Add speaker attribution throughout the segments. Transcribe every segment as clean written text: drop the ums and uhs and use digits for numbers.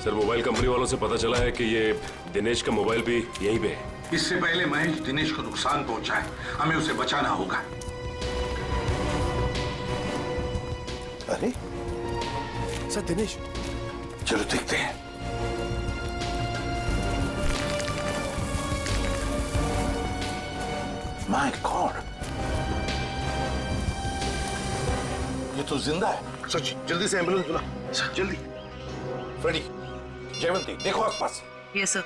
Speaker 1: Sir mobile company वालों से पता चला है कि ये दिनेश का मोबाइल भी यहीं पे है।
Speaker 2: इससे पहले महेश दिनेश को नुकसान पहुंचाए, हमें उसे बचाना होगा।
Speaker 3: अरे
Speaker 1: सर दिनेश,
Speaker 2: चलो देखते हैं। माय गॉड, ये तो जिंदा है।
Speaker 3: सच, जल्दी से एम्बुलेंस बुला, जल्दी। फ्रेडी, जयवंती, देखो आसपास।
Speaker 4: Yes sir.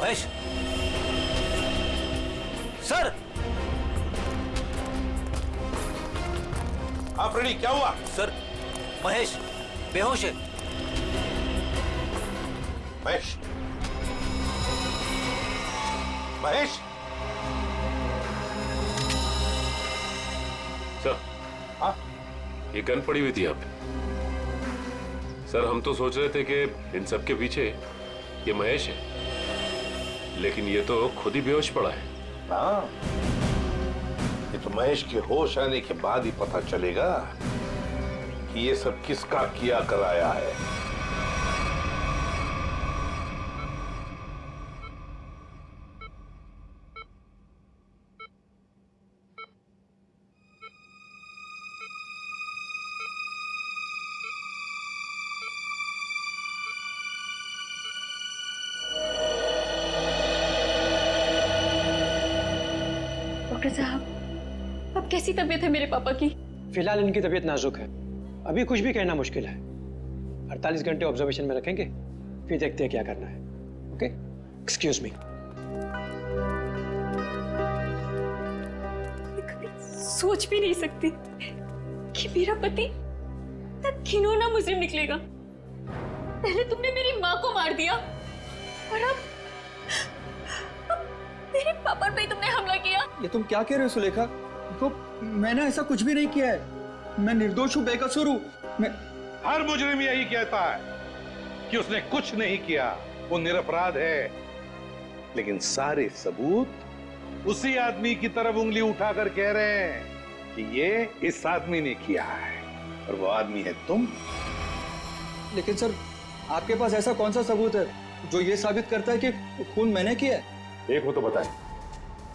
Speaker 5: महेश सर।
Speaker 3: हाँ फ्रेडी, क्या हुआ?
Speaker 5: सर महेश बेहोश है।
Speaker 3: महेश, महेश।
Speaker 1: सर
Speaker 3: हाँ,
Speaker 1: ये गन पड़ी हुई थी यहाँ पे। सर हम तो सोच रहे थे कि इन सब के पीछे ये महेश है, लेकिन ये तो खुद ही बेहोश पड़ा है।
Speaker 3: हाँ, ये तो महेश के होश आने के बाद ही पता चलेगा कि ये सब किसका किया कराया है।
Speaker 6: डॉक्टर साहब, अब कैसी तबीयत है मेरे पापा की?
Speaker 7: फिलहाल इनकी तबीयत नाजुक है, अभी कुछ भी कहना मुश्किल है। 48 घंटे ऑब्जर्वेशन में रखेंगे, फिर देखते हैं क्या करना है। Okay, excuse me.
Speaker 6: मैं कभी सोच भी नहीं सकती कि मेरा पति इतना घिनौना मुजरिम निकलेगा। पहले तुमने मेरी माँ को मार दिया और अब मेरे पापा पे तुमने हमला किया।
Speaker 8: ये तुम क्या कह रहे हो सुलेखा? तो मैंने ऐसा कुछ भी नहीं किया है, मैं निर्दोष हूँ, बेकसूर हूँ। मैं
Speaker 3: हर मुजरिम यही कहता है कि उसने कुछ नहीं किया, वो निरपराध है। लेकिन सारे सबूत उसी आदमी की तरफ उंगली उठाकर कह रहे हैं कि ये इस आदमी ने किया है, और वो आदमी है तुम।
Speaker 8: लेकिन सर, आपके पास ऐसा कौन सा सबूत है जो ये साबित करता है कि खून मैंने किया है?
Speaker 1: एक हो तो बताए।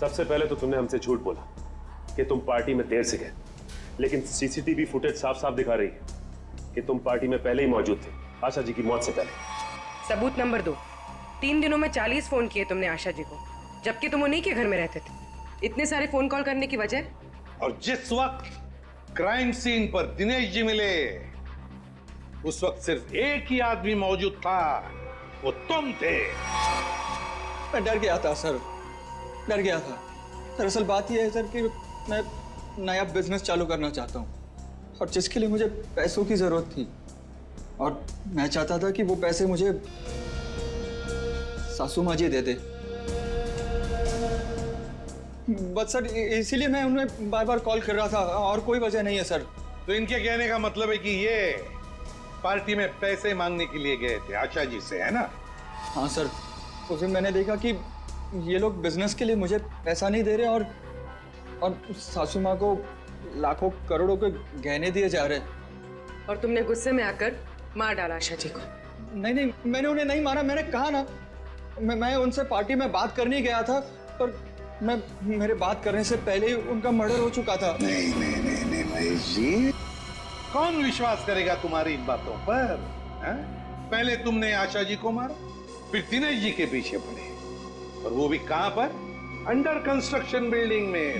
Speaker 1: सबसे पहले तो तुमने हमसे झूठ बोला कि तुम पार्टी में देर से गए, लेकिन सीसीटीवी फुटेज साफ साफ दिखा रही है कि तुम पार्टी में पहले ही मौजूद थे, आशा जी की मौत से पहले।
Speaker 4: सबूत नंबर 2, 3 दिनों में 40 फोन किए तुमने आशा जी को, जबकि तुम उन्हीं के घर में रहते थे। इतने सारे फोन कॉल करने की वजह?
Speaker 3: और जिस वक्त क्राइम सीन पर दिनेश जी मिले, उस वक्त सिर्फ एक ही आदमी मौजूद था, वो तुम थे।
Speaker 8: मैं डर गया था सर, डर गया था। दरअसल बात यह है सर कि मैं नया बिजनेस चालू करना चाहता हूँ, और जिसके लिए मुझे पैसों की जरूरत थी, और मैं चाहता था कि वो पैसे मुझे सासू माँ जी दे दे। बस सर इसीलिए मैं उन्हें बार बार कॉल कर रहा था, और कोई वजह नहीं है सर।
Speaker 3: तो इनके कहने का मतलब है कि ये पार्टी में पैसे मांगने के लिए गए थे आशा जी से, है ना?
Speaker 8: हाँ सर, तो फिर मैंने देखा कि ये लोग बिजनेस के लिए मुझे पैसा नहीं दे रहे, और सासू माँ को लाखों करोड़ों के गहने दिए जा रहे।
Speaker 4: और तुमने गुस्से में आकर मार डाला आशा जी को?
Speaker 8: नहीं नहीं, मैंने उन्हें नहीं मारा, मैंने कहा ना, मैं उनसे पार्टी में बात करने गया था, पर मेरे बात करने से पहले ही उनका मर्डर हो चुका था।
Speaker 3: नहीं नहीं नहीं नहीं महेश जी, कौन विश्वास करेगा तुम्हारी इन बातों पर? पहले तुमने आशा जी को मारा, फिर दिनेश जी के पीछे पड़े, और वो भी कहां पर? अंडर कंस्ट्रक्शन बिल्डिंग में।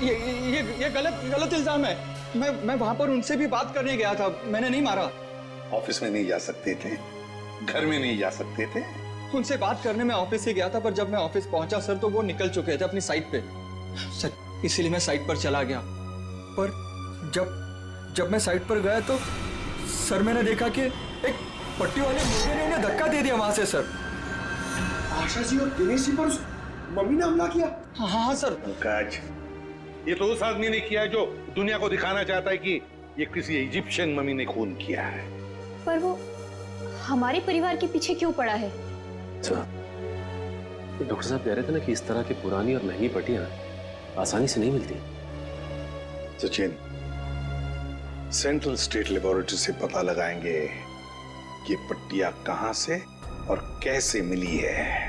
Speaker 8: ये गलत इल्जाम है। मैं वहां पर उनसे भी बात करने गया था, मैंने नहीं मारा।
Speaker 3: ऑफिस में नहीं जा सकते थे, घर में नहीं जा सकते थे?
Speaker 8: उनसे बात करने में ऑफिस ही गया था, पर जब मैं ऑफिस पहुंचा सर, तो वो निकल चुके थे अपनी साइट पे सर, इसीलिए मैं साइट पर चला गया। पर जब मैं साइट पर गया तो सर मैंने देखा कि एक पट्टी वाले मुर्गे ने उन्हें धक्का दे दिया वहां से सर।
Speaker 9: आशा जी और दिनेश जी पर मम्मी ने हमला किया?
Speaker 8: हाँ सर।
Speaker 3: पंकज, ये तो उस आदमी ने किया जो दुनिया को दिखाना चाहता है कि ये किसी इजिप्शियन मम्मी ने खून किया है।
Speaker 6: पर वो हमारे परिवार के पीछे क्यों पड़ा है?
Speaker 1: अच्छा, डॉक्टर साहब कह रहे थे ना कि इस तरह की पुरानी और महंगी पट्टियां आसानी से नहीं मिलती।
Speaker 9: सचिन, सेंट्रल स्टेट लेबोरेटरी से पता लगाएंगे कि पट्टियां कहां से और कैसे मिली है।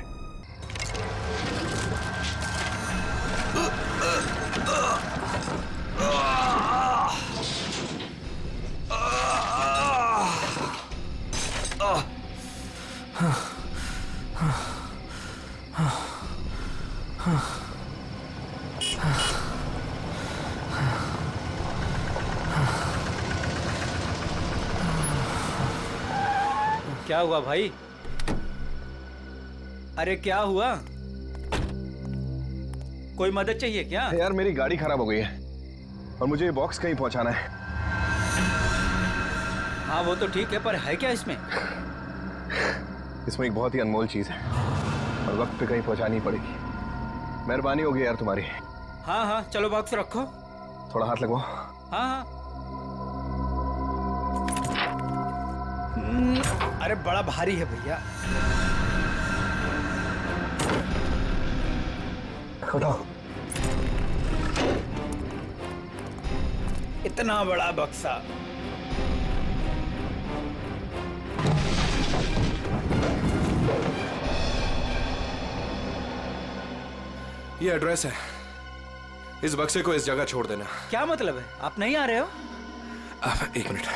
Speaker 5: क्या हुआ भाई? अरे क्या हुआ? कोई मदद चाहिए क्या?
Speaker 10: यार मेरी गाड़ी खराब हो गई है और मुझे ये बॉक्स कहीं पहुंचाना है।
Speaker 5: हाँ वो तो ठीक है, पर है क्या इसमें?
Speaker 10: इसमें एक बहुत ही अनमोल चीज है और वक्त पे कहीं पहुंचानी पड़ेगी। मेहरबानी होगी यार तुम्हारी।
Speaker 5: हाँ हाँ चलो बॉक्स रखो।
Speaker 10: थोड़ा हाथ लगवाओ।
Speaker 5: हाँ हाँ। अरे बड़ा भारी है भैया।
Speaker 10: उठाओ।
Speaker 5: इतना बड़ा बक्सा।
Speaker 10: ये एड्रेस है, इस बक्से को इस जगह छोड़ देना।
Speaker 5: क्या मतलब है? आप नहीं आ रहे हो?
Speaker 10: एक मिनट,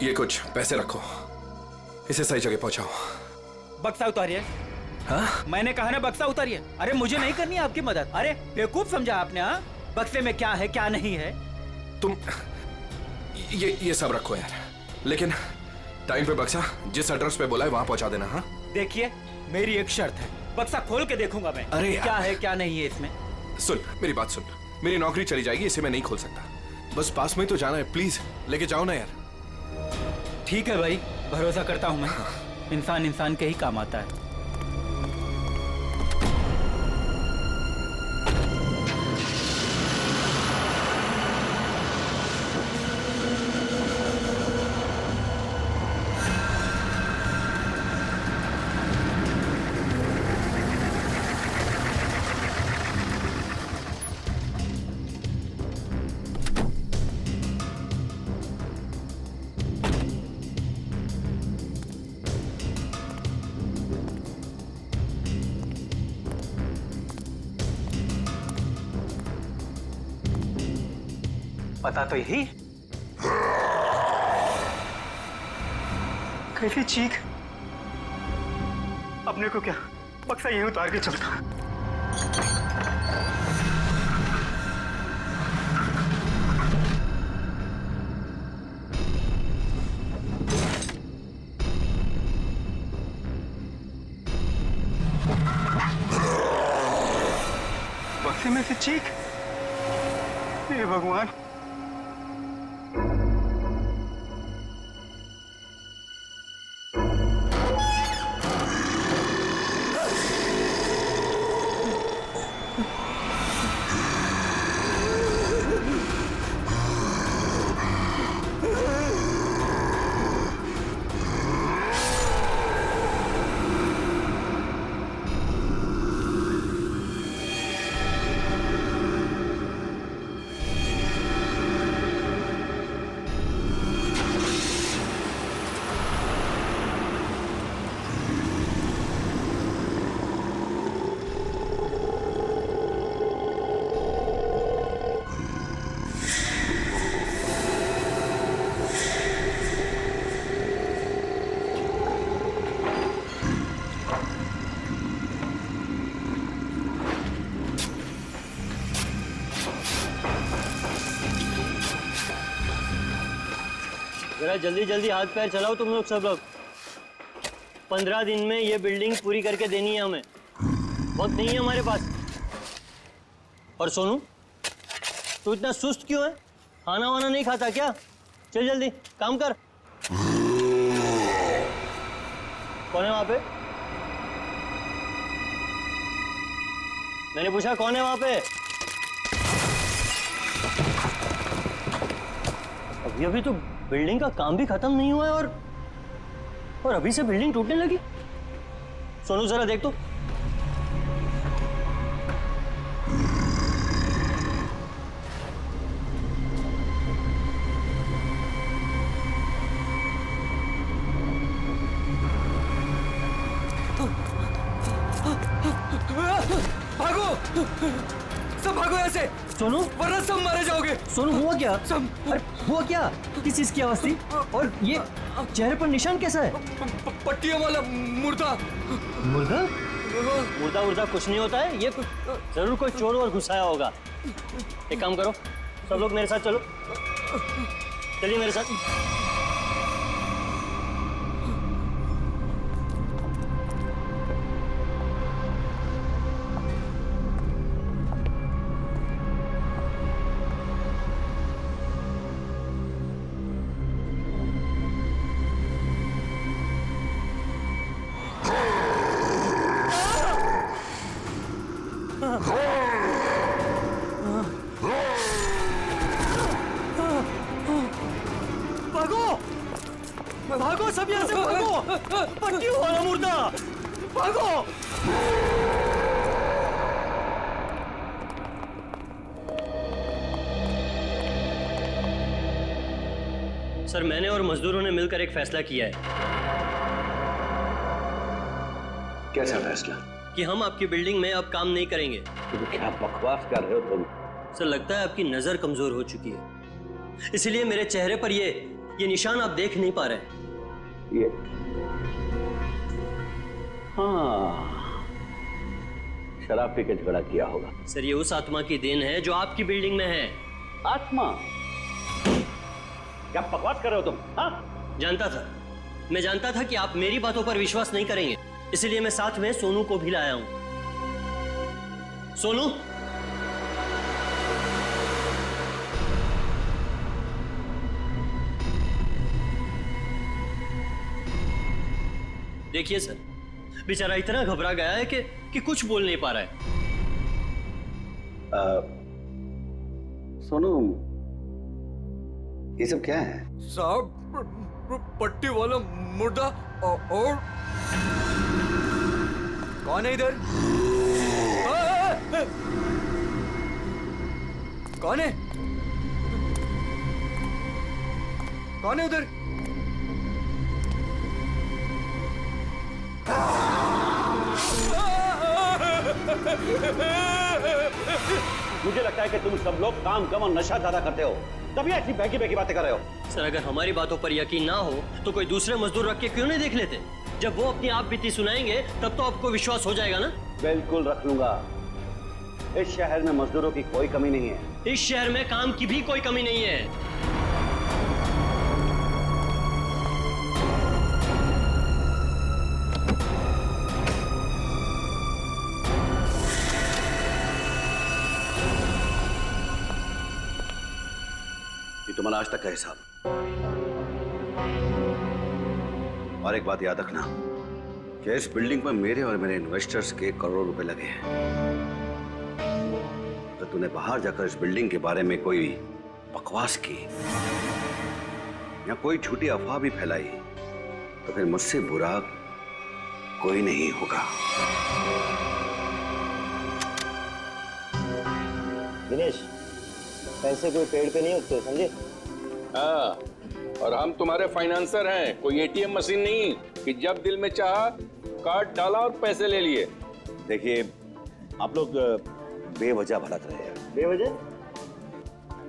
Speaker 10: ये कुछ पैसे रखो, इसे सही जगह पहुंचाओ।
Speaker 5: बक्सा उतारिए।
Speaker 10: हाँ?
Speaker 5: मैंने कहा ना बक्सा उतारिए। अरे मुझे नहीं करनी आपकी मदद। अरे बेवकूफ समझा आपने? हाँ, बक्से में क्या है क्या नहीं है।
Speaker 10: तुम ये सब रखो यार, लेकिन टाइम पे बक्सा जिस एड्रेस पे बोला है वहां पहुंचा देना। हाँ
Speaker 5: देखिए मेरी एक शर्त है, बक्सा खोल के देखूंगा मैं।
Speaker 10: अरे
Speaker 5: क्या है क्या नहीं है इसमें।
Speaker 10: सुन मेरी बात सुन, मेरी नौकरी चली जाएगी, इसे मैं नहीं खोल सकता। बस पास में तो जाना है, प्लीज लेके जाओ ना यार।
Speaker 5: ठीक है भाई, भरोसा करता हूं मैं। इंसान इंसान के ही काम आता है।
Speaker 7: पता तो यही। कैसी चीख! अपने को क्या बक्सा यहीं उतार के चलता। बक्से में से चीख! हे भगवान!
Speaker 11: जरा जल्दी जल्दी हाथ पैर चलाओ तुम लोग सब लोग। 15 दिन में ये बिल्डिंग पूरी करके देनी है हमें, वक्त नहीं है हमारे पास। और सोनू, तू इतना सुस्त क्यों है? खाना वाना नहीं खाता क्या? चल जल्दी काम कर। कौन है वहां पे? मैंने पूछा कौन है वहां पे? अभी अभी तो बिल्डिंग का काम भी खत्म नहीं हुआ है और अभी से बिल्डिंग टूटने लगी। सोनू जरा देख तो।
Speaker 5: भागो, सब भागो ऐसे।
Speaker 11: सोनू,
Speaker 5: वरना सब मारे जाओगे।
Speaker 11: सोनू हुआ क्या?
Speaker 5: सब
Speaker 11: अरे हुआ क्या? किस चीज की आवाज थी? और ये चेहरे पर निशान कैसा है?
Speaker 5: पट्टियों वाला मुर्दा।
Speaker 11: मुर्दा? मुर्दा मुर्दा कुछ नहीं होता है, ये जरूर कोई चोर और घुसाया होगा। एक काम करो, सब लोग मेरे साथ चलो, चलिए मेरे साथ।
Speaker 5: भागो सब यहाँ से, भागो।
Speaker 11: पट्टी वाला मुर्दा,
Speaker 5: भागो।
Speaker 11: सर, मैंने और मजदूरों ने मिलकर एक फैसला किया है।
Speaker 2: कैसा फैसला?
Speaker 11: कि हम आपकी बिल्डिंग में अब काम नहीं करेंगे।
Speaker 2: तुम क्या बकवास कर रहे हो तुम?
Speaker 11: सर, लगता है आपकी नजर कमजोर हो चुकी है, इसलिए मेरे चेहरे पर ये निशान आप देख नहीं पा रहे।
Speaker 2: ये हाँ, शराब पी के झगड़ा किया होगा।
Speaker 11: सर, ये उस आत्मा की देन है जो आपकी बिल्डिंग में है।
Speaker 2: आत्मा? क्या बकवास कर रहे हो तुम? हाँ?
Speaker 11: जानता था, मैं जानता था कि आप मेरी बातों पर विश्वास नहीं करेंगे, इसलिए मैं साथ में सोनू को भी लाया हूं। सोनू, देखिए सर, बेचारा इतना घबरा गया है कि कुछ बोल नहीं पा रहा है।
Speaker 2: सोनू, ये सब क्या है?
Speaker 5: साहब, पट्टी वाला मुर्दा और कौन है इधर? कौन है? कौन है उधर?
Speaker 2: मुझे लगता है कि तुम सब लोग काम कम और नशा ज्यादा करते हो, तभी ऐसी बहकी बहकी बातें कर रहे हो।
Speaker 11: सर, अगर हमारी बातों पर यकीन ना हो तो कोई दूसरे मजदूर रख के क्यों नहीं देख लेते? जब वो अपनी आप बीती सुनाएंगे तब तो आपको विश्वास हो जाएगा ना।
Speaker 2: बिल्कुल रख लूंगा। इस शहर में मजदूरों की कोई कमी नहीं है।
Speaker 11: इस शहर में काम की भी कोई कमी नहीं है।
Speaker 2: ये तुम्हारा आज तक का हिसाब। और एक बात याद रखना कि इस बिल्डिंग में मेरे और मेरे इन्वेस्टर्स के करोड़ों रुपए लगे हैं। तो तूने बाहर जाकर इस बिल्डिंग के बारे में कोई बकवास की या कोई झूठी अफवाह भी फैलाई तो फिर मुझसे बुरा कोई नहीं होगा।
Speaker 11: दिनेश, पैसे कोई पेड़ पे नहीं उगते, समझे?
Speaker 12: हाँ, और हम तुम्हारे फाइनेंसर हैं, कोई एटीएम मशीन नहीं कि जब दिल में चाहा कार्ड डाला और पैसे ले लिए।
Speaker 2: देखिए, आप लोग बेवजह भड़क रहे हैं।
Speaker 11: बेवजह?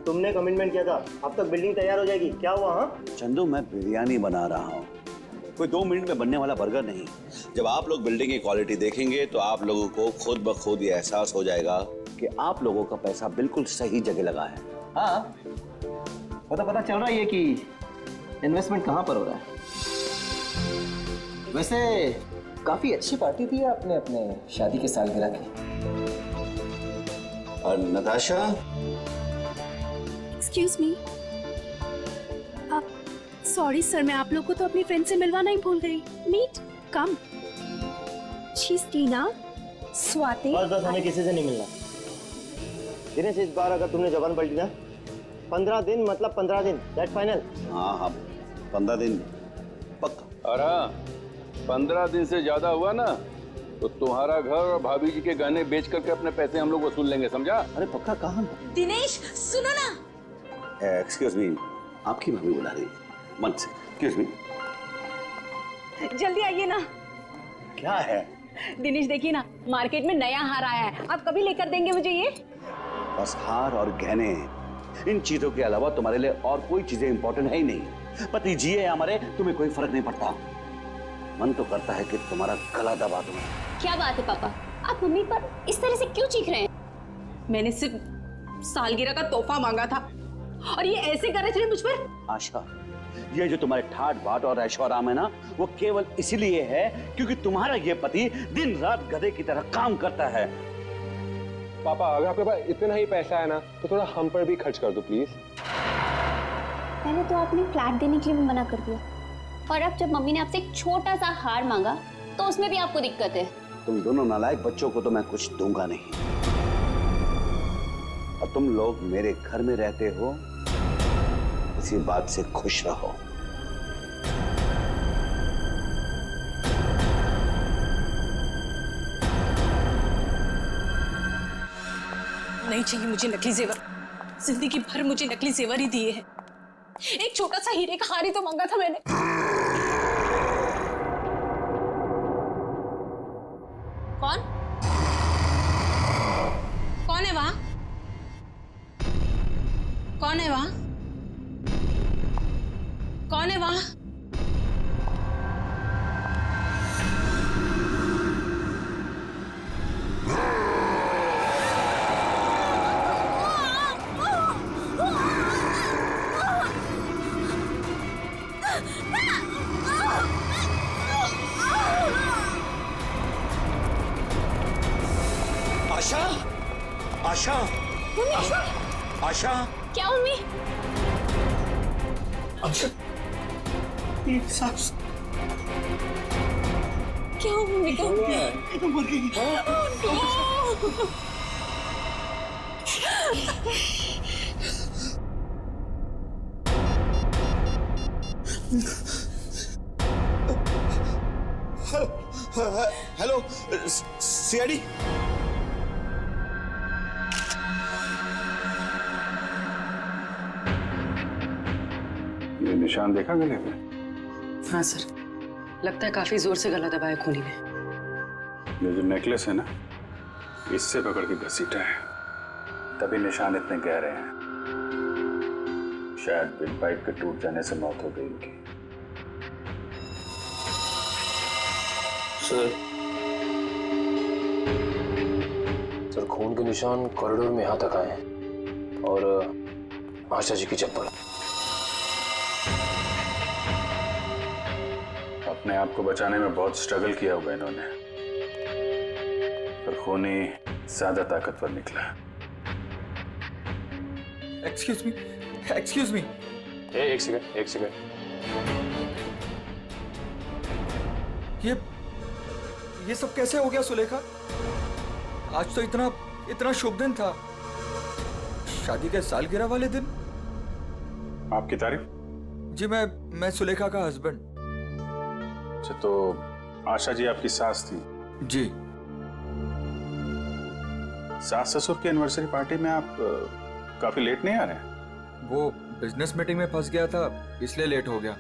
Speaker 11: तुमने कमिटमेंट किया था, अब तक बिल्डिंग तैयार हो जाएगी, क्या हुआ? हाँ
Speaker 2: चंदू, मैं बिरयानी बना रहा हूँ, कोई 2 मिनट में बनने वाला बर्गर नहीं। जब आप लोग बिल्डिंग की क्वालिटी देखेंगे तो आप लोगों को खुद ब खुद ये एहसास हो जाएगा कि आप लोगों का पैसा बिल्कुल सही जगह लगा है।
Speaker 13: हाँ, पता चल रहा है कि इन्वेस्टमेंट कहाँ पर हो रहा है। वैसे काफी अच्छी पार्टी थी आपने अपने शादी के सालगिरह की।
Speaker 2: और Natasha,
Speaker 6: excuse me, sorry sir, मैं आप लोग को तो अपनी फ्रेंड से मिलवाना ही भूल गई। Meet, come. She is Tina, Swati.
Speaker 11: बस हमें किसी से नहीं मिलना। दिनेश, इस बार अगर तुमने जबान पलटी ना
Speaker 13: 15 दिन मतलब 15 दिन, दैट फाइनल?
Speaker 2: हाँ हाँ 15 दिन पक्का।
Speaker 12: और हाँ 15 दिन से ज्यादा हुआ ना तो तुम्हारा घर और भाभी जी के गहने बेच करके अपने पैसे हम लोग वसूल लेंगे, समझा?
Speaker 2: अरे पक्का कहाँ?
Speaker 6: दिनेश सुनो ना।
Speaker 2: एक्सक्यूज मी, आपकी भाभी बुला रही है। मन से एक्सक्यूज मी।
Speaker 6: जल्दी आइए ना।
Speaker 2: क्या है?
Speaker 6: दिनेश देखिए ना, मार्केट में नया हार आया है, आप कभी लेकर देंगे मुझे ये?
Speaker 2: बस हार और गहने, इन चीजों के अलावा तुम्हारे लिए और कोई चीजें इंपॉर्टेंट है ही नहीं। पति जी है हमारे, तुम्हें कोई फर्क नहीं पड़ता। मन तो करता है कि तुम्हारा गला दबा दूं।
Speaker 6: क्या बात है पापा, आप मम्मी पर इस तरह से क्यों चीख रहे हैं? मैंने सिर्फ सालगिरह का तोहफा मांगा था और ये ऐसे कर रहे थे मुझ पर।
Speaker 2: आशा, ये जो तुम्हारे ठाट बाट और ऐशो आराम है ना, वो केवल इसीलिए है क्योंकि तुम्हारा ये पति दिन रात गधे की तरह काम करता है।
Speaker 14: पापा अगर आपके पास इतना ही पैसा है ना तो थोड़ा हम पर भी खर्च कर दो प्लीज।
Speaker 6: पहले तो आपने फ्लैट देने के लिए मना कर दिया और अब जब मम्मी ने आपसे एक छोटा सा हार मांगा तो उसमें भी आपको दिक्कत है।
Speaker 2: तुम दोनों नालायक बच्चों को तो मैं कुछ दूंगा नहीं, और तुम लोग मेरे घर में रहते हो, इसी बात से खुश रहो।
Speaker 6: नहीं चाहिए मुझे नकली जेवर, जिंदगी भर मुझे नकली जेवर ही दिए हैं। एक छोटा सा हीरे का हार ही तो मांगा था मैंने। कौन कौन है वहां? कौन है वहां? कौन है वहां?
Speaker 2: आशा, आशा, आशा,
Speaker 6: क्या मम्मी?
Speaker 2: आशा, सांस
Speaker 6: क्या हुआ मम्मी को?
Speaker 2: मर गई। Hello CID.
Speaker 9: ये निशान देखा गले पे?
Speaker 4: हाँ सर, लगता है काफी जोर से गला दबाया खूनी ने।
Speaker 9: ये जो नेकलेस है ना, इससे पकड़ के घसीटा है, तभी निशान इतने गहरे हैं। शायद बिल पाइप के टूट जाने से मौत हो गई इनकी।
Speaker 14: सर खून के निशान कॉरिडोर में यहाँ तक आए हैं और आशा जी की चप्पल।
Speaker 9: अपने आप को बचाने में बहुत स्ट्रगल किया होगा इन्होंने, पर खूनी ज्यादा ताकतवर निकला।
Speaker 8: Excuse me, excuse me.
Speaker 14: एक सेकंड, एक सेकंड।
Speaker 8: ये सब कैसे हो गया सुलेखा? आज तो इतना शुभ दिन था, शादी के सालगिरह वाले दिन।
Speaker 9: आपकी तारीफ?
Speaker 8: जी मैं सुलेखा का हस्बैंड।
Speaker 9: अच्छा, तो आशा जी आपकी सास थी?
Speaker 8: जी।
Speaker 9: सास ससुर की एनिवर्सरी पार्टी में आप काफी लेट नहीं आ रहे हैं?
Speaker 8: वो बिजनेस मीटिंग में फंस गया था, इसलिए लेट हो गया।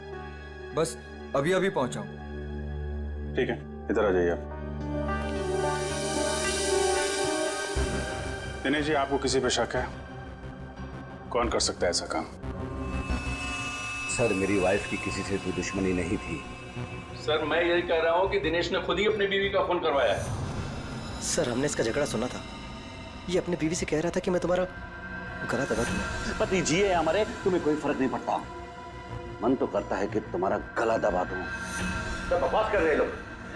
Speaker 8: बस अभी अभी पहुंचा हूं।
Speaker 9: ठीक है, इधर आ जाइए आप। दिनेश जी, आपको किसी पे शक है? कौन कर सकता है ऐसा काम?
Speaker 2: सर, मेरी वाइफ की किसी से कोई दुश्मनी नहीं थी।
Speaker 12: सर मैं यही कह रहा हूँ कि दिनेश ने खुद ही अपनी बीवी का खून करवाया है।
Speaker 13: सर हमने इसका झगड़ा सुना था, ये अपनी बीवी से कह रहा था कि मैं तुम्हारा गला दबा दूंगा।
Speaker 2: पति जी है हमारे, तुम्हें कोई फर्क नहीं पड़ता। मन तो करता है कि तुम्हारा गला दबा दूं। तो बकवास कर रहे लोग।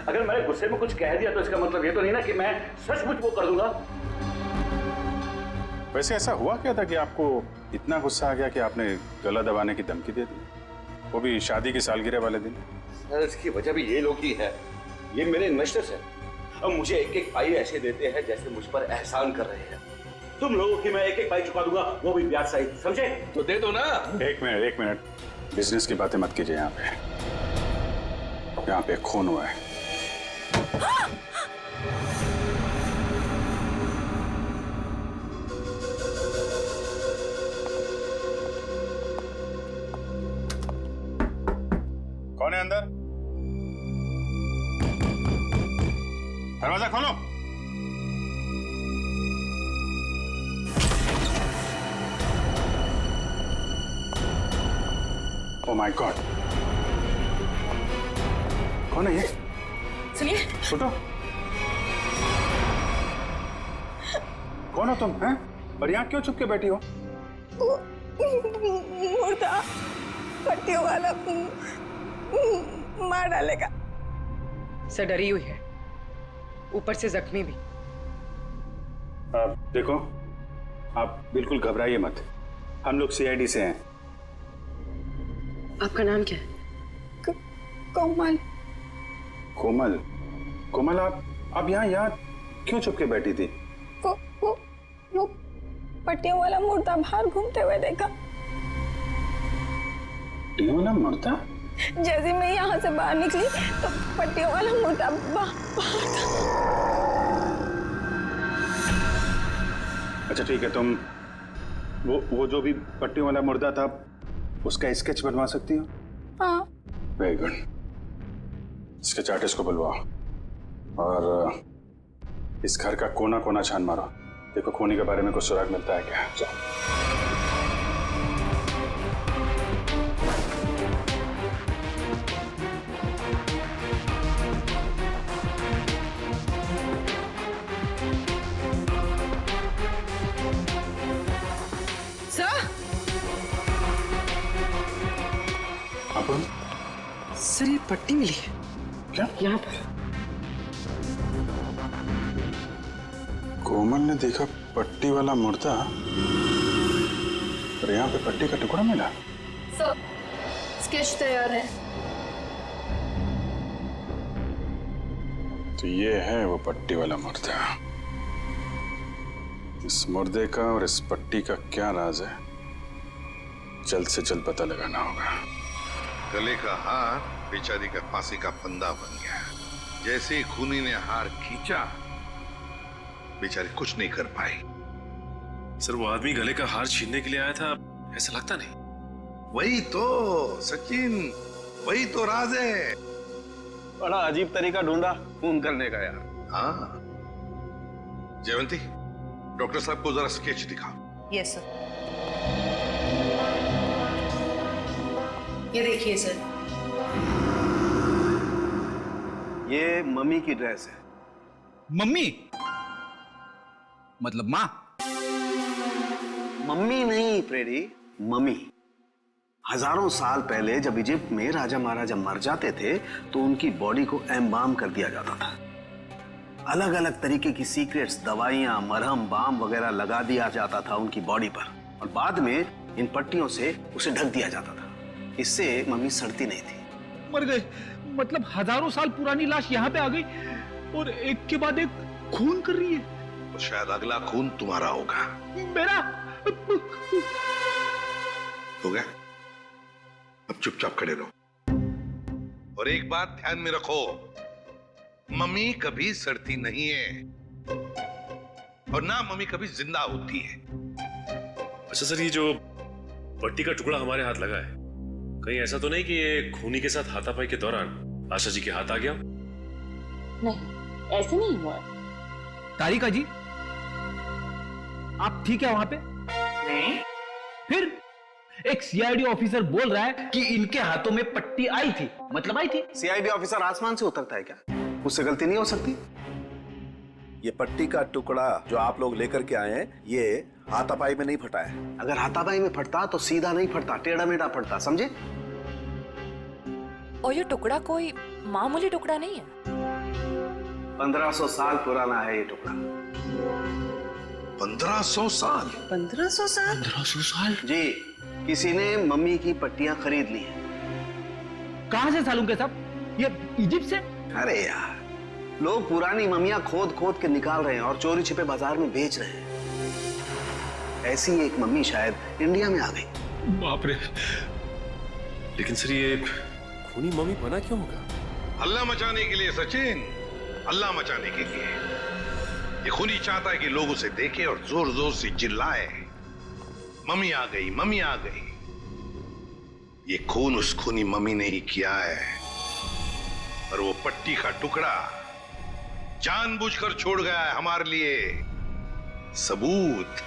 Speaker 2: अगर मैंने गुस्से में कुछ कह दिया तो इसका मतलब ये तो नहीं ना कि मैं सचमुच वो कर दूंगा।
Speaker 9: वैसे ऐसा हुआ क्या था कि आपको इतना गुस्सा आ गया कि आपने गला दबाने की धमकी दे दी, वो भी शादी की सालगिरह वाले दिन?
Speaker 2: सर, इसकी वजह भी ये लोग ही है। ये मेरे इन्वेस्टर्स हैं, अब मुझे एक एक पाई ऐसे देते हैं जैसे मुझ पर एहसान कर रहे हैं। तुम लोगों की मैं एक एक पाई चुका दूंगा, वो भी ब्याज सहित, समझे?
Speaker 12: तो दे दो ना।
Speaker 9: एक मिनट बिजनेस की बातें मत कीजिए। यहाँ पे खून हुआ है। कौन है अंदर? दरवाजा खोलो। ओह माय गॉड, कौन है ये?
Speaker 4: सुनिए।
Speaker 9: छोटो, कौन हो तुम हैं? और यहाँ क्यों चुप के बैठी हो?
Speaker 15: मुर्दा पट्टियों वाला मार डालेगा।
Speaker 4: सर डरी हुई है, ऊपर से जख्मी भी।
Speaker 9: देखो, आप बिल्कुल घबराइए मत, हम लोग सीआईडी से हैं।
Speaker 4: आपका नाम क्या है?
Speaker 15: कोमल।
Speaker 9: कोमल? कोमल, आप यहाँ क्यों चुप के बैठी थी?
Speaker 15: वो पट्टियों वाला मुर्दा बाहर घूमते हुए देखा।
Speaker 9: पट्टियों वाला मुर्दा?
Speaker 15: जैसे मैं यहाँ से बाहर निकली तो पट्टियों वाला मुर्दा बाहर था।
Speaker 9: अच्छा ठीक है, तुम वो जो भी पट्टियों वाला मुर्दा था उसका स्केच बनवा सकती हो?
Speaker 15: हाँ।
Speaker 9: Very good. स्केच आर्टिस्ट को बुलवाओ और इस घर का कोना कोना छान मारो, देखो खूनी के बारे में कुछ सुराग मिलता है क्या।
Speaker 4: सर ये पट्टी मिली है।
Speaker 9: क्या?
Speaker 4: यहाँ पर।
Speaker 9: कोमल ने देखा पट्टी वाला मुर्दा और यहाँ पे पट्टी का टुकड़ा मिला।
Speaker 6: सर स्केच तैयार है।
Speaker 9: तो ये है वो पट्टी वाला मुर्दा। इस मुर्दे का और इस पट्टी का क्या राज है, जल्द से जल्द पता लगाना होगा।
Speaker 3: गले का हार बेचारी का फांसी का फंदा बन गया। जैसे ही खूनी ने हार खींचा, बेचारी कुछ नहीं कर पाई।
Speaker 1: सर वो आदमी गले का हार छीनने के लिए आया था, ऐसा लगता नहीं।
Speaker 3: वही तो सचिन, वही तो राज है।
Speaker 13: बड़ा अजीब तरीका ढूंढा खून करने का यार।
Speaker 3: हाँ जयवंती, डॉक्टर साहब को जरा स्केच दिखाओ।
Speaker 4: Yes sir. ये देखिए सर,
Speaker 2: ये मम्मी की ड्रेस है।
Speaker 8: मम्मी मतलब माँ?
Speaker 2: मम्मी नहीं प्रेडी, मम्मी। हजारों साल पहले जब इजिप्ट में राजा महाराजा मर जाते थे तो उनकी बॉडी को एम्बाम कर दिया जाता था। अलग अलग तरीके की सीक्रेट्स, दवाइयां, मरहम, बाम वगैरह लगा दिया जाता था उनकी बॉडी पर और बाद में इन पट्टियों से उसे ढक दिया जाता था। इससे मम्मी सड़ती नहीं थी।
Speaker 8: मर गए मतलब हजारों साल पुरानी लाश यहाँ पे आ गई और एक के बाद एक खून कर रही है।
Speaker 3: तो शायद अगला खून तुम्हारा होगा।
Speaker 8: मेरा
Speaker 3: हो गया, अब चुपचाप खड़े रहो। और एक बात ध्यान में रखो, मम्मी कभी सड़ती नहीं है और ना मम्मी कभी जिंदा होती है।
Speaker 1: अच्छा सर, ये जो पट्टी का टुकड़ा हमारे हाथ लगा है, कहीं ऐसा तो नहीं कि ये खूनी के साथ हाथापाई के दौरान आशा जी के हाथ आ गया?
Speaker 6: नहीं, ऐसे नहीं हुआ।
Speaker 5: तारिका जी, आप ठीक है वहां पे?
Speaker 6: नहीं।
Speaker 5: फिर एक सीआईडी ऑफिसर बोल रहा है कि इनके हाथों में पट्टी आई थी, मतलब आई थी।
Speaker 2: सीआईडी ऑफिसर आसमान से उतरता है क्या? उससे गलती नहीं हो सकती।
Speaker 16: ये पट्टी का टुकड़ा जो आप लोग लेकर के आए हैं, ये हाथापाई में नहीं फटा है।
Speaker 2: अगर हाथापाई में फटता तो सीधा नहीं फटता, टेढ़ा मेढ़ा फटता, समझे?
Speaker 17: और ये टुकड़ा कोई मामूली टुकड़ा नहीं है।
Speaker 2: 1500 साल पुराना है ये टुकड़ा।
Speaker 3: 1500 साल?
Speaker 4: 1500 साल?
Speaker 5: 1500 साल?
Speaker 2: जी, किसी ने मम्मी की पट्टियां खरीद ली हैं।
Speaker 5: कहां से सालूंके साहब? ये इजिप्ट से?
Speaker 2: अरे यार, लोग पुरानी मम्मियां खोद खोद के निकाल रहे हैं और चोरी छिपे बाजार में बेच रहे हैं। ऐसी एक मम्मी शायद इंडिया में आ गई।
Speaker 1: बाप रे। लेकिन सर ये खूनी मम्मी बना क्यों होगा?
Speaker 3: हल्ला मचाने के लिए सचिन, हल्ला मचाने के लिए। ये खूनी चाहता है कि लोग उसे देखें और जोर जोर से चिल्लाए, मम्मी आ गई, मम्मी आ गई। ये खून उस खूनी मम्मी ने ही किया है, और वो पट्टी का टुकड़ा जानबूझकर छोड़ गया है हमारे लिए सबूत।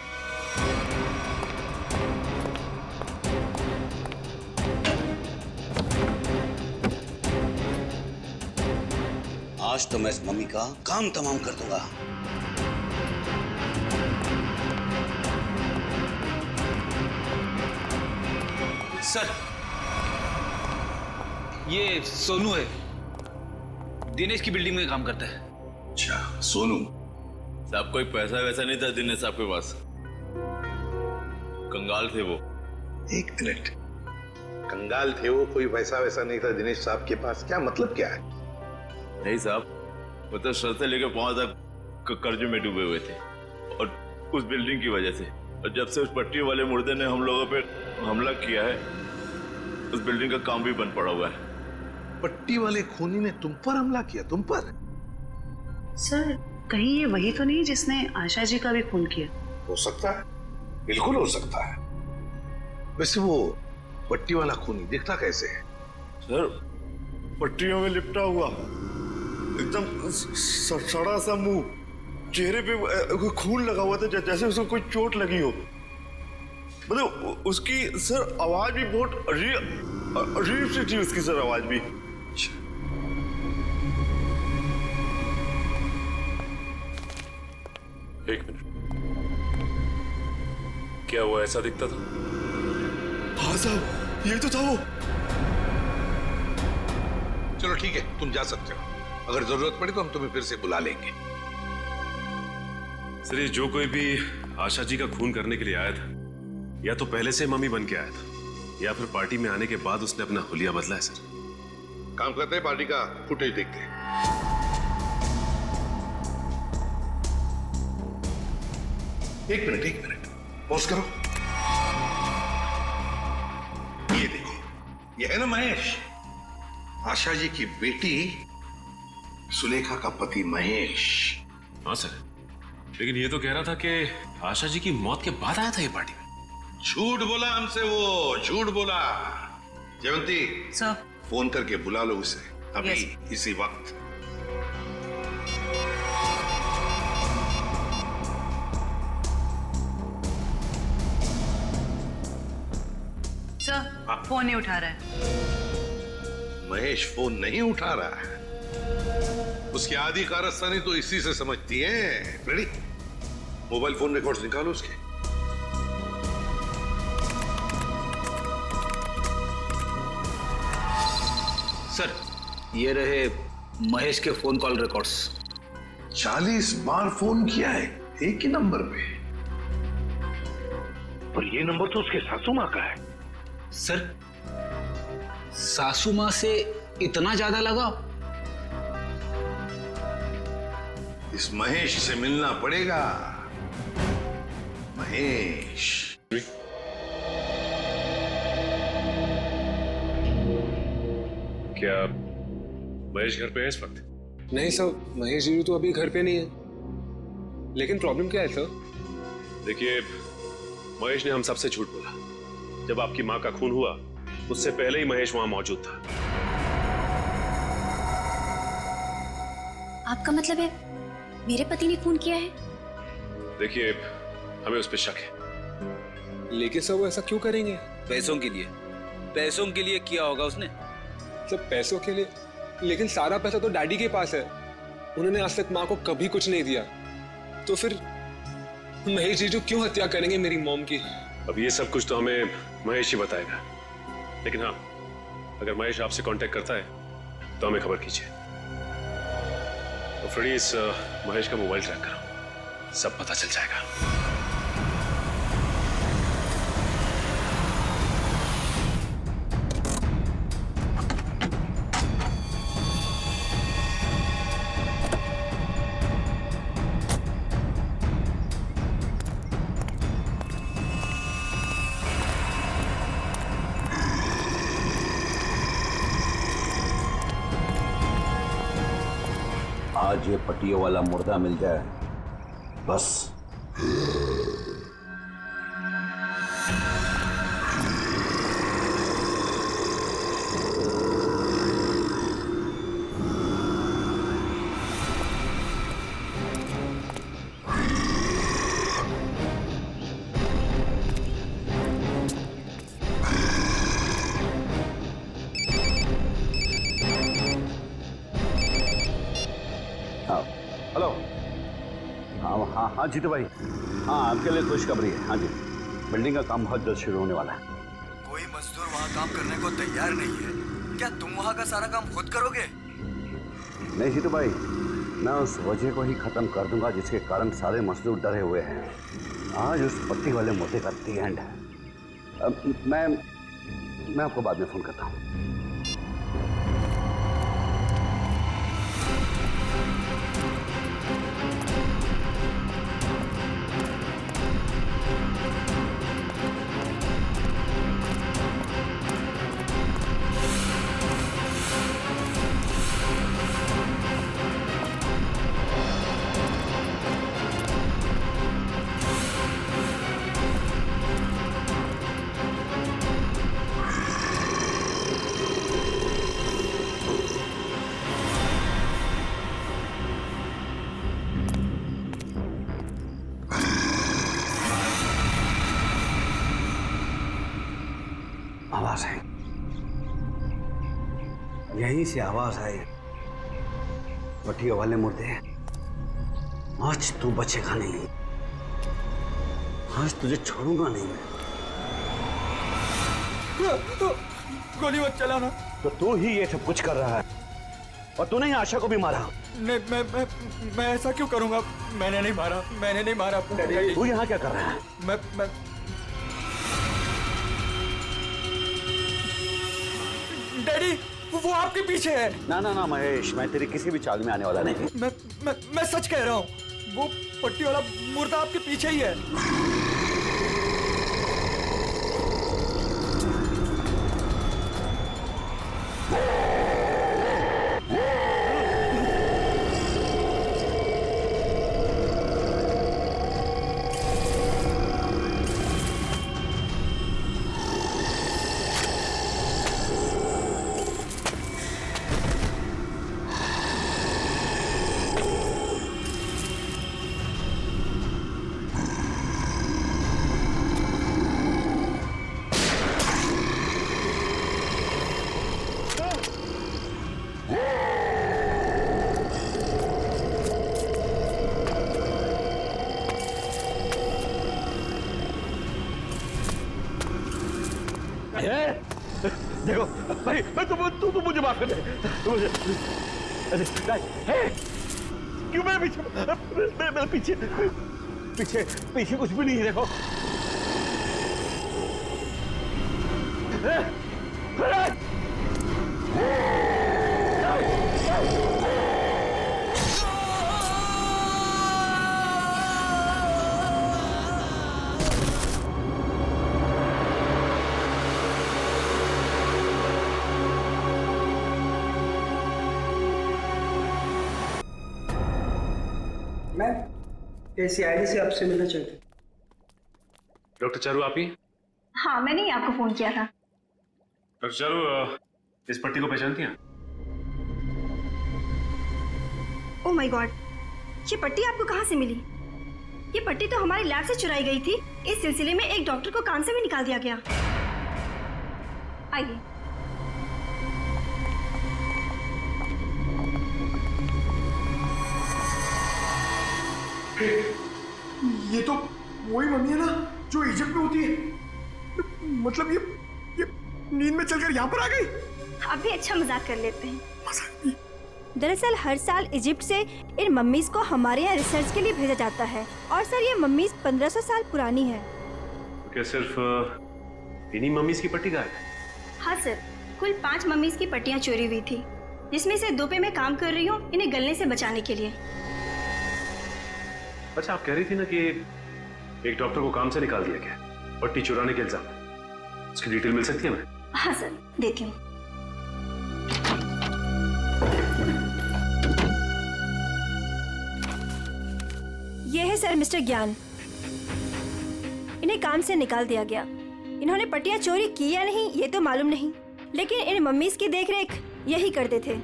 Speaker 2: आज तो मैं इस मम्मी का काम तमाम कर दूंगा।
Speaker 18: सर, ये सोनू है, दिनेश की बिल्डिंग में काम करता है।
Speaker 3: अच्छा, सोनू
Speaker 19: साहब कोई पैसा वैसा नहीं था दिनेश साहब के पास, कंगाल थे वो।
Speaker 3: एक मिनट, कंगाल थे वो, कोई पैसा वैसा नहीं था दिनेश साहब के पास, क्या मतलब क्या है?
Speaker 19: नहीं साहब, वो तो सर से लेकर पांव तक कर्जे में डूबे हुए थे, और उस बिल्डिंग की वजह से। और जब से उस पट्टी वाले मुर्दे ने हम लोगों पे हमला किया है, उस बिल्डिंग का काम भी बंद पड़ा हुआ है।
Speaker 3: पट्टी वाले खूनी ने तुम पर हमला किया? तुम पर?
Speaker 20: सर, कहीं ये वही तो नहीं जिसने आशा जी का भी खून किया?
Speaker 3: हो सकता है, बिल्कुल हो सकता है। वैसे वो पट्टी वाला खूनी दिखता कैसे है?
Speaker 19: सर, पट्टियों में लिपटा हुआ, एकदम सड़ा सा मुंह, चेहरे पे खून लगा हुआ था जैसे उसको कोई चोट लगी हो। मतलब उसकी सर आवाज भी बहुत अजीब सी थी, उसकी सर आवाज भी।
Speaker 1: एक मिनट, क्या वो ऐसा दिखता था?
Speaker 19: हाँ साहब, ये तो था वो।
Speaker 3: चलो ठीक है, तुम जा सकते हो। अगर जरूरत पड़ी तो हम तुम्हें फिर से बुला लेंगे।
Speaker 1: सर, ये जो कोई भी आशा जी का खून करने के लिए आया था, या तो पहले से मम्मी बन के आया था, या फिर पार्टी में आने के बाद उसने अपना हुलिया बदला है। सर,
Speaker 3: काम करते हैं, पार्टी का फुटेज देखते हैं। एक मिनट, पॉज करो। ये देखो, ये है ना महेश, आशा जी की बेटी सुलेखा का पति महेश।
Speaker 1: हाँ सर, लेकिन ये तो कह रहा था कि आशा जी की मौत के बाद आया था ये पार्टी में।
Speaker 3: झूठ बोला हमसे, वो झूठ बोला। जयवंती
Speaker 20: सर,
Speaker 3: फोन करके बुला लो उसे अभी,
Speaker 20: Yes.
Speaker 3: इसी वक्त।
Speaker 20: सर, फोन नहीं उठा रहा है।
Speaker 3: महेश फोन नहीं उठा रहा है, उसकी आधी कारस्तानी तो इसी से समझती है। रेडी? मोबाइल फोन रिकॉर्ड्स निकालो उसके।
Speaker 18: सर, ये रहे महेश के फोन कॉल रिकॉर्ड्स।
Speaker 3: 40 बार फोन किया है एक ही नंबर पे, और ये नंबर तो उसके सासू माँ का है।
Speaker 18: सर, सासू माँ से इतना ज्यादा लगाव?
Speaker 3: इस महेश से मिलना पड़ेगा। महेश
Speaker 1: क्या महेश घर पे है इस वक्त?
Speaker 14: नहीं सर, महेश जी तो अभी घर पे नहीं है। लेकिन प्रॉब्लम क्या है सर?
Speaker 1: देखिए, महेश ने हम सबसे झूठ बोला। जब आपकी माँ का खून हुआ, उससे पहले ही महेश वहां मौजूद था।
Speaker 6: आपका मतलब है मेरे पति ने खून किया है?
Speaker 1: देखिए, हमें उस पर शक है।
Speaker 14: लेकिन सर वो ऐसा क्यों करेंगे?
Speaker 18: पैसों के लिए। पैसों के लिए किया होगा उसने।
Speaker 14: सब पैसों के लिए? लेकिन सारा पैसा तो डैडी के पास है, उन्होंने आज तक माँ को कभी कुछ नहीं दिया। तो फिर महेश जीजू क्यों हत्या करेंगे मेरी मॉम की?
Speaker 1: अब ये सब कुछ तो हमें महेश ही बताएगा। लेकिन हाँ, अगर महेश आपसे कांटेक्ट करता है तो हमें खबर कीजिए। तो फ्रेडी, इस महेश का मोबाइल ट्रैक करो, सब पता चल जाएगा।
Speaker 2: आज ये पट्टियों वाला मुर्दा मिल जाए बस। हेलो। हाँ हाँ जीतू भाई, हाँ आपके लिए खुशखबरी है। हाँ जी, बिल्डिंग का काम बहुत जल्द शुरू होने वाला है।
Speaker 8: कोई मजदूर वहाँ काम करने को तैयार नहीं है। क्या तुम वहाँ का सारा काम खुद करोगे?
Speaker 2: नहीं जीतू भाई, मैं उस वजह को ही खत्म कर दूंगा जिसके कारण सारे मजदूर डरे हुए हैं। आज उस पट्टी वाले मुद्दे का दी एंड है। मैं आपको बाद में फोन करता हूँ। आवाज है, यहीं से आवाज आई। पट्टियों वाले मुर्दे, आज तू बचेगा नहीं, आज तुझे छोड़ूंगा नहीं मैं।
Speaker 8: गोली मत चलाना।
Speaker 2: तो तू ही ये सब कुछ कर रहा है और तूने ही आशा को भी मारा।
Speaker 8: नहीं, मैं ऐसा क्यों करूंगा? मैंने नहीं मारा।
Speaker 2: तू यहाँ क्या कर रहा है?
Speaker 8: मैं डैडी, वो आपके पीछे है।
Speaker 2: ना महेश, मैं तेरी किसी भी चाल में आने वाला नहीं।
Speaker 8: मैं सच कह रहा हूँ, वो पट्टी वाला मुर्दा आपके पीछे ही है।
Speaker 2: देखो भाई, तू मुझे माफ कर दे। क्यों मेरे पीछे पीछे कुछ भी नहीं है। देखो
Speaker 21: सीआईडी से आपसे मिलना चाहते।
Speaker 1: डॉक्टर चारू आप ही?
Speaker 15: हाँ, मैंने ही आपको फोन किया था।
Speaker 1: डॉक्टर चारू, इस पट्टी को पहचानती हैं?
Speaker 15: ओह माय गॉड, ये पट्टी आपको कहाँ से मिली? ये पट्टी तो हमारी लैब से चुराई गई थी। इस सिलसिले में एक डॉक्टर को काम से भी निकाल दिया गया। आइए।
Speaker 21: ये तो वही मम्मी है ना जो इजिप्ट में होती है। मतलब ये नींद में चलकर यहाँ पर आ गई।
Speaker 15: आप भी अच्छा मजाक कर लेते हैं।
Speaker 22: दरअसल हर साल इजिप्ट से इन मम्मीज को हमारे यहाँ रिसर्च के लिए भेजा जाता है और सर ये मम्मीज 1500 साल पुरानी है।
Speaker 1: तो क्या सिर्फ इन्हीं मम्मीज की पट्टी गायब है?
Speaker 15: हाँ सर, कुल 5 मम्मीज की पट्टियाँ चोरी हुई थी, जिसमें से 2 पे मैं काम कर रही हूँ इन्हें गलने से बचाने के लिए।
Speaker 1: अच्छा, आप कह रही थी ना कि एक डॉक्टर को काम से निकाल दिया गया पट्टी चुराने के इल्जाम में। उसकी डिटेल मिल सकती है हमें?
Speaker 15: हाँ सर, देती हूँ।
Speaker 22: ये है सर मिस्टर ज्ञान। इन्हें काम से निकाल दिया गया। इन्होंने पट्टियां चोरी की या नहीं ये तो मालूम नहीं, लेकिन इन मम्मीज की देखरेख यही करते थे।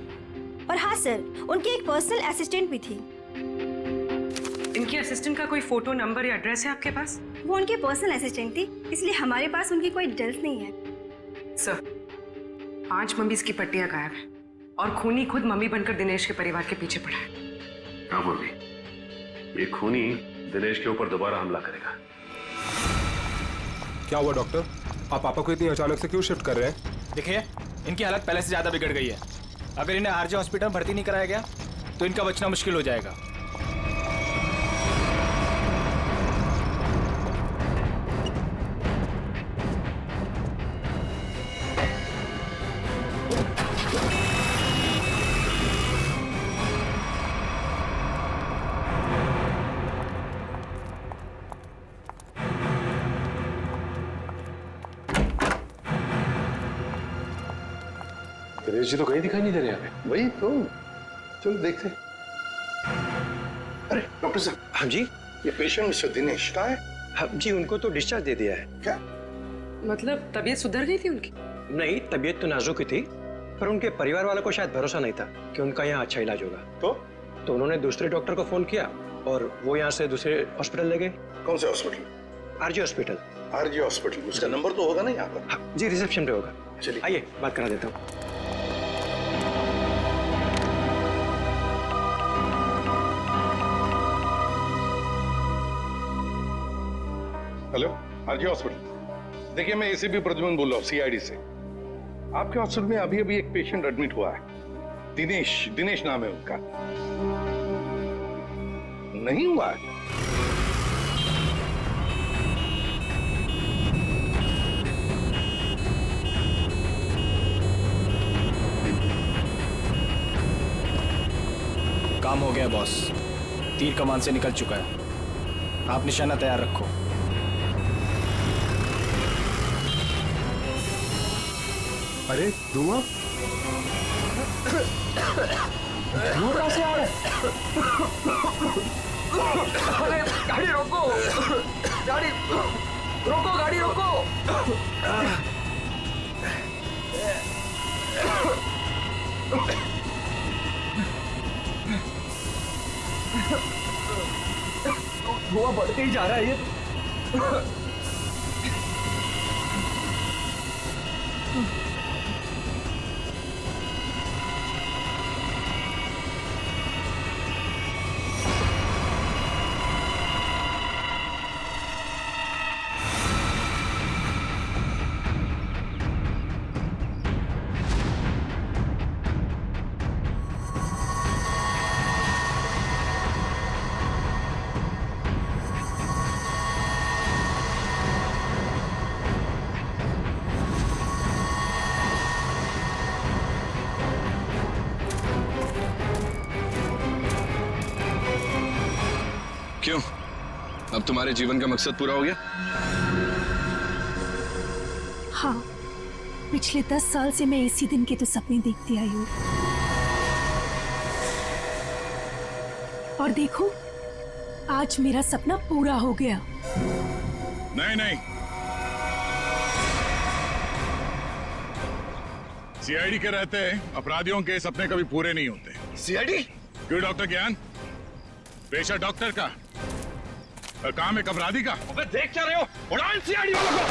Speaker 22: और हाँ सर, उनकी एक पर्सनल असिस्टेंट भी थी।
Speaker 4: इनकी असिस्टेंट का कोई फोटो, नंबर या एड्रेस है आपके पास?
Speaker 15: वो उनकी पर्सनल असिस्टेंट थी, इसलिए हमारे पास उनकी कोई डिटेल्स नहीं है।
Speaker 4: सर, 5 मम्मीज की पट्टियां गायब है और खूनी खुद मम्मी बनकर दिनेश के परिवार के पीछे पड़ा है।
Speaker 1: क्या बोल रही? ये खूनी दिनेश के ऊपर दोबारा हमला करेगा।
Speaker 14: क्या हुआ डॉक्टर? आप पापा को इतनी अचानक से क्यों शिफ्ट कर रहे हैं?
Speaker 8: देखिए, इनकी हालत पहले से ज्यादा बिगड़ गई है। अगर इन्हें आरजे हॉस्पिटल भर्ती नहीं कराया गया तो इनका बचना मुश्किल हो जाएगा।
Speaker 1: दिनेश जी तो कहीं दिखाई नहीं दे रहे यहाँ पे।
Speaker 9: वही तो, चलो देखते। अरे डॉक्टर साहब।
Speaker 7: हाँ जी,
Speaker 9: ये पेशेंट मिस्टर दिनेश कहाँ है?
Speaker 7: हाँ जी, उनको तो डिस्चार्ज दे दिया है।
Speaker 9: क्या
Speaker 4: मतलब तबीयत सुधर गई थी उनकी?
Speaker 7: नहीं, तबीयत तो नाजुक ही थी, पर उनके परिवार वालों को शायद भरोसा नहीं था कि उनका यहाँ अच्छा इलाज होगा। तो उन्होंने दूसरे डॉक्टर को फोन किया और वो यहाँ से दूसरे हॉस्पिटल ले गए।
Speaker 9: कौन से hospital?
Speaker 7: RJ hospital.
Speaker 9: RJ hospital, उसका नंबर तो होगा ना यहाँ पर?
Speaker 7: हाँ जी, रिसेप्शन पे होगा।
Speaker 9: चलिए
Speaker 7: आइए बात करा देता हूँ।
Speaker 3: Hello, RJ hospital. देखिए, मैं एसीपी प्रद्युमन बोल रहा हूँ, सीआईडी से। आपके हॉस्पिटल में अभी अभी एक पेशेंट एडमिट हुआ है। दिनेश नाम है उनका। नहीं हुआ है?
Speaker 8: काम हो गया बॉस, तीर कमान से निकल चुका है। आप निशाना तैयार रखो।
Speaker 14: अरे धुआं
Speaker 21: कहाँ से आ रहा है? अरे गाड़ी रोको, गाड़ी रोको, गाड़ी रोको। धुआं बढ़ते ही जा रहा है ये।
Speaker 14: क्यों? अब तुम्हारे जीवन का मकसद पूरा हो गया?
Speaker 6: हाँ, पिछले 10 साल से मैं इसी दिन के तो सपने देखती आई हूँ। और देखो, आज मेरा सपना पूरा हो गया।
Speaker 14: नहीं नहीं, सीआईडी के रहते अपराधियों के सपने कभी पूरे नहीं होते।
Speaker 9: सीआईडी?
Speaker 14: क्यों डॉक्टर ज्ञान? पेशा डॉक्टर का, काम एक अपराधी का।
Speaker 9: देख क्या रहे हो? उड़ाओ सीआईडी वालों को।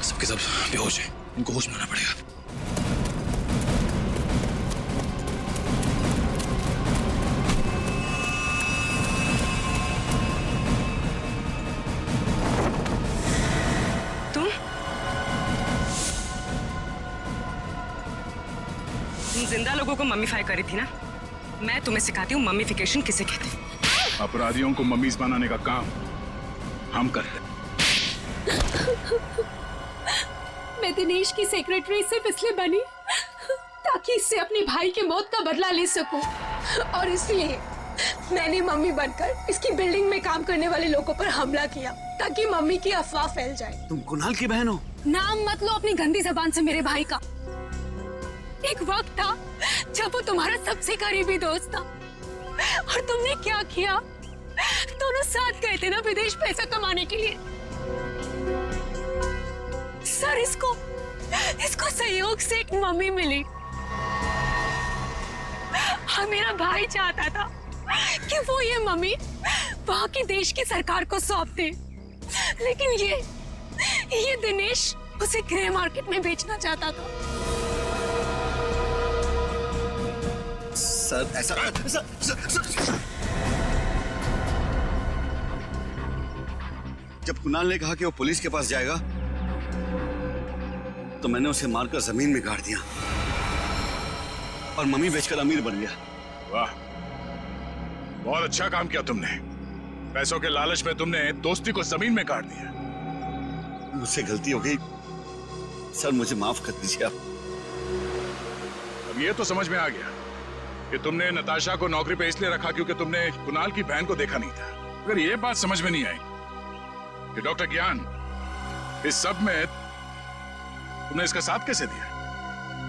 Speaker 14: सबके सब बेहोश हैं, इनको होश में आना पड़ेगा।
Speaker 4: तुम जिंदा लोगों को मम्मीफाई करी थी ना, मैं तुम्हें सिखाती हूँ मम्मीफिकेशन किसे कहते हैं।
Speaker 10: अपराधियों को मम्मीज बनाने का काम हम करते हैं।
Speaker 6: मैं दिनेश की सेक्रेटरी सिर्फ इसलिए बनी ताकि इससे अपने भाई के मौत का बदला ले सकूं, और इसलिए मैंने मम्मी बनकर इसकी बिल्डिंग में काम करने वाले लोगों पर हमला किया ताकि मम्मी की अफवाह फैल जाए।
Speaker 2: तुम कुणाल की बहन हो?
Speaker 6: नाम मत लो अपनी गंदी जबान से मेरे भाई का। एक वक्त था जब वो तुम्हारा सबसे करीबी दोस्त था, और तुमने क्या किया? दोनों साथ गए थे ना विदेश पैसा कमाने के लिए। सर, इसको सहयोग से एक मम्मी मिली, और मेरा भाई चाहता था कि वो ये मम्मी वहां की देश की सरकार को सौंप दे, लेकिन ये दिनेश उसे ग्रे मार्केट में बेचना चाहता था।
Speaker 2: सर ऐसा जब कुणाल ने कहा कि वो पुलिस के पास जाएगा तो मैंने उसे मारकर जमीन में गाड़ दिया और मम्मी बेचकर अमीर बन गया।
Speaker 10: वाह, बहुत अच्छा काम किया तुमने। पैसों के लालच में तुमने दोस्ती को जमीन में गाड़ दिया।
Speaker 2: मुझसे गलती हो गई सर, मुझे माफ कर दीजिए आप।
Speaker 10: अब ये तो समझ में आ गया कि तुमने नताशा को नौकरी पे इसलिए रखा क्योंकि तुमने कुणाल की बहन को देखा नहीं था। अगर ये बात समझ में नहीं आई कि डॉक्टर ज्ञान इस सब में तुमने इसका साथ कैसे दिया?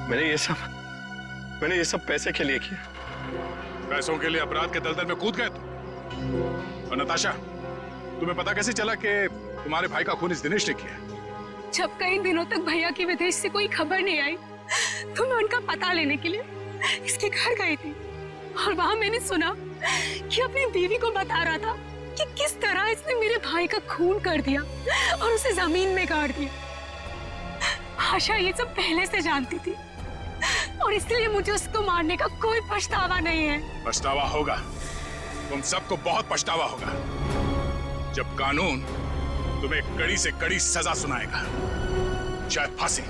Speaker 14: मैंने ये सब पैसे के लिए किया।
Speaker 10: पैसों के लिए अपराध के दलदल में कूद गए तुम। और नताशा, तुम्हें पता कैसे चला कि तुम्हारे भाई का खून इस दिनेश ने किया?
Speaker 6: जब कई दिनों तक भैया की विदेश से कोई खबर नहीं आई तो मैं उनका पता लेने के लिए इसके घर गई थी, और वहां मैंने सुना कि अपनी बीवी को बता रहा था कि किस तरह इसने मेरे भाई का खून कर दिया और उसे जमीन में गाड़ दिया। आशा ये सब पहले से जानती थी, और इसलिए मुझे उसको मारने का कोई पछतावा नहीं है।
Speaker 10: पछतावा होगा, तुम सबको बहुत पछतावा होगा जब कानून तुम्हें कड़ी से कड़ी सजा सुनाएगा, शायद फांसी।